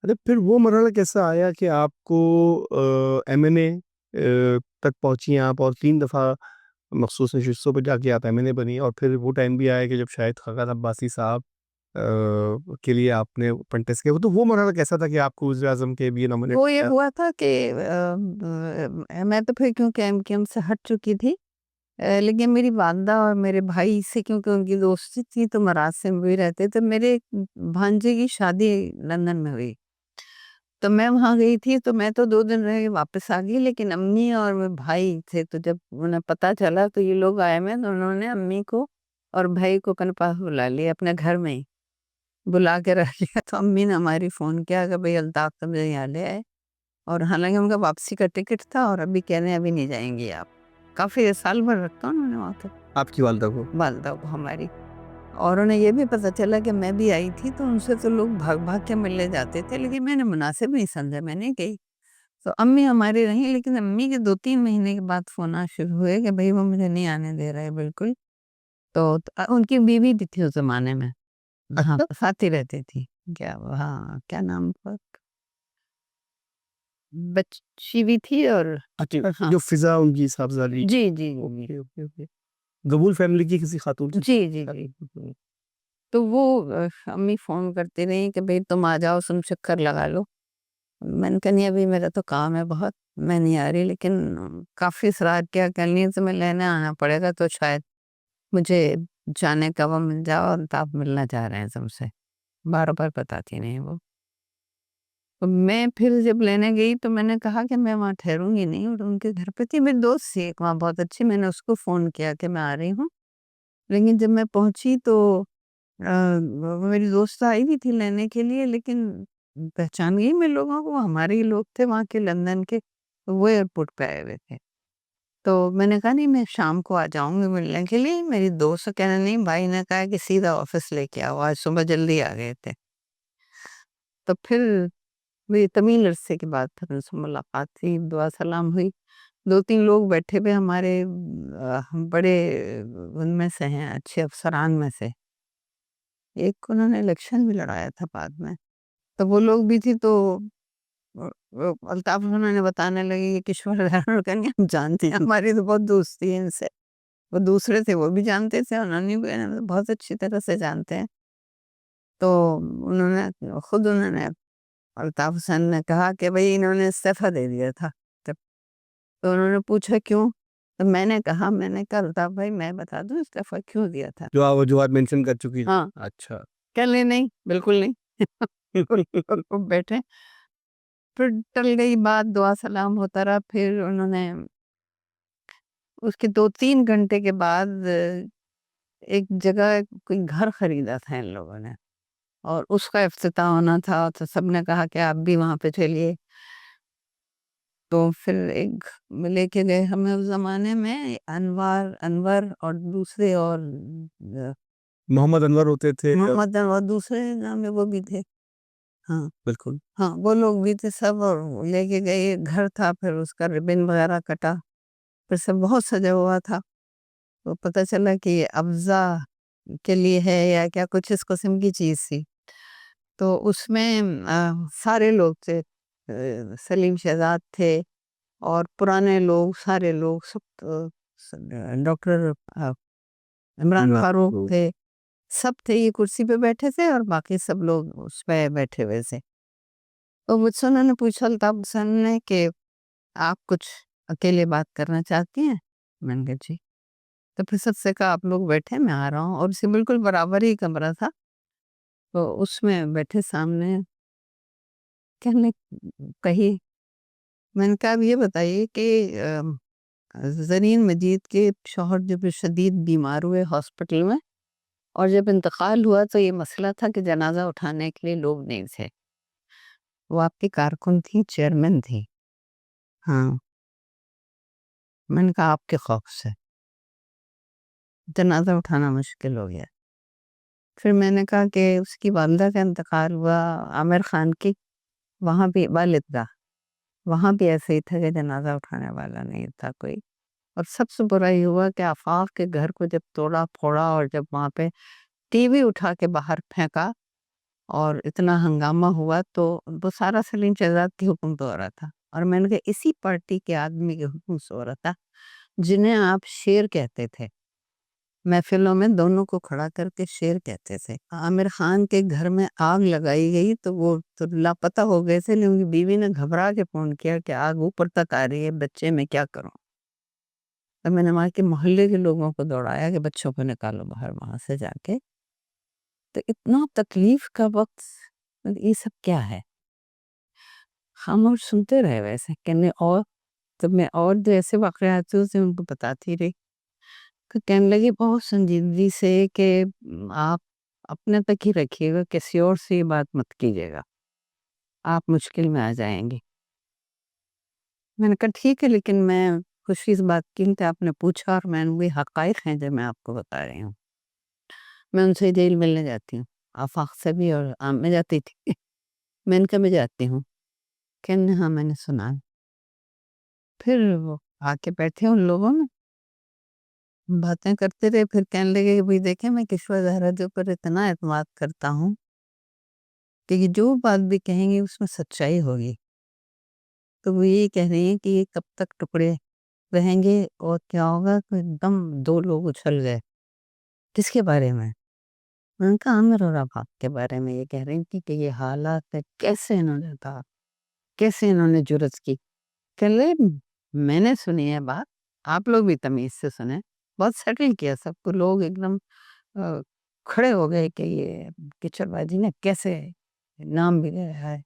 اچھا پھر وہ مرحلہ کیسا آیا کہ آپ کو ایم این اے تک پہنچی آپ، اور 3 دفعہ مخصوص نشستوں پہ جا کے آپ ایم این اے بنی، اور پھر وہ ٹائم بھی آیا کہ جب شاہد خاقان عباسی صاحب کے لیے آپ نے کنٹیسٹ کیا، تو وہ مرحلہ کیسا تھا کہ آپ کو وزیر اعظم کے بھی نامنیٹ وہ یہ کیا؟ ہوا تھا کہ میں تو پھر کیونکہ ایم کیو ایم سے ہٹ چکی تھی، لیکن میری والدہ اور میرے بھائی سے کیونکہ ان کی دوستی تھی تو مراسم بھی رہتے تو میرے بھانجے کی شادی لندن میں ہوئی، تو میں وہاں گئی تھی، تو میں تو 2 دن رہ کے واپس آ گئی، لیکن امی اور میرے بھائی تھے، تو جب انہیں پتا چلا تو یہ لوگ آئے میں، تو انہوں نے امی کو اور بھائی کو اپنے پاس بلا لیا، اپنے گھر میں ہی بلا کے رکھ لیا۔ تو امی نے ہماری فون کیا کہ بھئی الطاف تو مجھے یہاں لے آئے، اور حالانکہ ان کا واپسی کا ٹکٹ تھا، اور ابھی کہہ رہے ہیں ابھی نہیں جائیں گی آپ۔ کافی سال بھر رکھتا انہوں نے وہاں پہ آپ کی والدہ کو؟ والدہ کو ہماری، اور انہیں یہ بھی پتا چلا کہ میں بھی آئی تھی، تو ان سے تو لوگ بھاگ بھاگ کے ملنے جاتے تھے، لیکن میں نے مناسب نہیں سمجھا، میں نے گئی۔ تو امی ہماری رہیں، لیکن امی کے 2-3 مہینے کے بعد فون آنا شروع ہوئے کہ بھئی وہ مجھے نہیں آنے دے رہے بالکل۔ تو ان کی بیوی بھی تھی اس زمانے میں، ہاں اچھا ساتھ ہی رہتی تھی، ہاں کیا نام تھا، بچی بھی تھی، اور اچھا، ہاں جو فضا ان کی صاحبزادی؟ جی جی جی اوکے اوکے اوکے، قبول فیملی کی کسی خاتون سے؟ جی جی جی جی۔ تو وہ امی فون کرتی رہی کہ بھئی تم آ جاؤ، تم چکر لگا لو۔ میں نے کہا نہیں ابھی میرا تو کام ہے بہت، میں نہیں آ رہی، لیکن کافی اصرار کیا کہ نہیں تمہیں لینے آنا پڑے گا، تو شاید مجھے جانے کا وہ مل جاؤ، اور آپ ملنا چاہ رہے ہیں تم سے، بار بار بتاتی نہیں وہ۔ تو میں پھر جب لینے گئی تو میں نے کہا کہ میں وہاں ٹھہروں گی نہیں، اور ان کے گھر پہ تھی میری دوست تھی ایک وہاں بہت اچھی، میں نے اس کو فون کیا کہ میں آ رہی ہوں، لیکن جب میں پہنچی تو میری دوست آئی بھی تھی لینے کے لیے، لیکن پہچان گئی میں لوگوں کو، وہ ہمارے ہی لوگ تھے وہاں کے لندن کے، وہ ایئرپورٹ پہ آئے ہوئے تھے۔ تو میں نے کہا نہیں میں شام کو آ جاؤں گی ملنے کے لیے، میری دوست کہنا نہیں، بھائی نے کہا کہ سیدھا آفس لے کے آؤ، آج صبح جلدی آ گئے تھے۔ تو پھر میری طویل عرصے کے بعد پھر ان سے ملاقات تھی، دعا سلام ہوئی۔ 2-3 لوگ بیٹھے ہوئے ہمارے بڑے ان میں سے ہیں، اچھے افسران میں سے، ایک انہوں نے الیکشن بھی لڑایا تھا بعد میں، تو وہ لوگ بھی تھی، تو الطاف انہوں نے بتانے لگی کہ کشور کہیں ہم جانتے ہیں، ہماری تو بہت دوستی ہے ان سے، وہ دوسرے تھے وہ بھی جانتے تھے، انہوں نے بھی بہت اچھی طرح سے جانتے ہیں۔ تو انہوں نے الطاف حسین نے کہا کہ بھئی انہوں نے استعفیٰ دے دیا تھا، تو انہوں نے پوچھا کیوں، تو میں نے کہا الطاف بھائی میں بتا دوں استعفیٰ کیوں دیا تھا۔ جو آپ وجوہات مینشن کر چکی ہیں؟ ہاں اچھا۔ کہ نہیں بالکل نہیں بیٹھے، پھر ٹل گئی بات، دعا سلام ہوتا رہا، پھر انہوں نے اس کے 2-3 گھنٹے کے بعد ایک جگہ کوئی گھر خریدا تھا ان لوگوں نے، اور اس کا افتتاح ہونا تھا، تو سب نے کہا کہ آپ بھی وہاں پہ چلیے، تو پھر ایک لے کے گئے ہمیں۔ اس زمانے میں انور اور دوسرے، اور محمد انور ہوتے تھے؟ محمد انور دوسرے نام میں وہ بھی تھے، ہاں بالکل۔ ہاں وہ لوگ بھی تھے سب، اور لے کے گئے، ایک گھر تھا، پھر اس کا ربن وغیرہ کٹا، پھر سب بہت سجا ہوا تھا، تو پتہ چلا کہ یہ افضا کے لیے ہے یا کیا، کچھ اس قسم کی چیز تھی۔ تو اس میں سارے لوگ تھے، سلیم شہزاد تھے، اور پرانے لوگ، سارے لوگ سب، ڈاکٹر عمران فاروق تھے، سب تھے، یہ کرسی پہ بیٹھے تھے، اور باقی سب لوگ اس پہ بیٹھے ہوئے تھے۔ تو مجھ سے انہوں نے پوچھا الطاف حسین نے کہ آپ کچھ اکیلے بات کرنا چاہتی ہیں؟ میں نے کہا جی۔ تو پھر سب سے کہا آپ لوگ بیٹھے، میں آ رہا ہوں، اور اسی بالکل برابر ہی کمرہ تھا، تو اس میں بیٹھے سامنے، کہنے کہی، میں نے کہا اب یہ بتائیے کہ زرین مجید کے شوہر جب شدید بیمار ہوئے ہاسپٹل میں، اور جب انتقال ہوا تو یہ مسئلہ تھا کہ جنازہ اٹھانے کے لیے لوگ نہیں تھے، وہ آپ کی کارکن تھی، چیئرمین تھی، ہاں۔ میں نے کہا آپ کے خوف سے جنازہ اٹھانا مشکل ہو گیا۔ پھر میں نے کہا کہ اس کی والدہ کا انتقال ہوا عامر خان کی، وہاں بھی والدہ، وہاں بھی ایسے ہی تھا کہ جنازہ اٹھانے والا نہیں تھا کوئی، اور سب سے برا یہ ہوا کہ آفاق کے گھر کو جب توڑا پھوڑا، اور جب وہاں پہ ٹی وی اٹھا کے باہر پھینکا، اور اتنا ہنگامہ ہوا تو وہ سارا سلیم شہزاد کی حکم تو ہو رہا تھا، اور میں نے کہا اسی پارٹی کے آدمی کے حکم سے ہو رہا تھا جنہیں آپ شیر کہتے تھے، محفلوں میں دونوں کو کھڑا کر کے شیر کہتے تھے۔ عامر خان کے گھر میں آگ لگائی گئی تو وہ تو لاپتہ ہو گئے تھے، لیکن بیوی نے گھبرا کے فون کیا کہ آگ اوپر تک آ رہی ہے، بچے میں کیا کروں؟ تو میں نے وہاں کے محلے کے لوگوں کو دوڑایا کہ بچوں کو نکالو باہر وہاں سے جا کے۔ تو اتنا تکلیف کا وقت، یہ سب کیا ہے؟ خاموش سنتے رہے ویسے کہنے، اور تو میں اور جو ایسے واقعات تھے اسے ان کو بتاتی رہی، تو کہنے لگے بہت سنجیدگی سے کہ آپ اپنے تک ہی رکھیے گا، کسی اور سے یہ بات مت کیجیے گا، آپ مشکل میں آ جائیں گے۔ میں نے کہا ٹھیک ہے، لیکن میں خوشی اس بات کی کہ آپ نے پوچھا، اور میں نے وہی حقائق ہیں جو میں آپ کو بتا رہی ہوں۔ میں ان سے جیل ملنے جاتی ہوں، آفاق سے بھی اور عام میں جاتی تھی، میں ان کا میں جاتی ہوں، کہنے ہاں میں نے سنا ہے۔ پھر وہ آ کے بیٹھے ان لوگوں میں باتیں کرتے رہے، پھر کہنے لگے کہ بھئی دیکھیں میں کشور زہرا کے اوپر اتنا اعتماد کرتا ہوں کہ یہ جو بات بھی کہیں گے اس میں سچائی ہوگی، تو وہ یہ کہہ رہی ہیں کہ یہ کب تک ٹکڑے رہیں گے اور کیا ہوگا کہ ایک دم دو لوگ اچھل گئے۔ کس کے بارے میں؟ میں نے کہا عامر اور آفاق کے بارے میں۔ یہ کہہ رہی تھی کہ یہ حالات ہے، کیسے انہوں نے کہا، کیسے انہوں نے جرأت کی؟ کہ لے میں نے سنی ہے بات، آپ لوگ بھی تمیز سے سنیں، بہت سیٹل کیا سب کو، لوگ ایک دم کھڑے ہو گئے کہ یہ کچر بازی نے کیسے نام بھی لیا ہے۔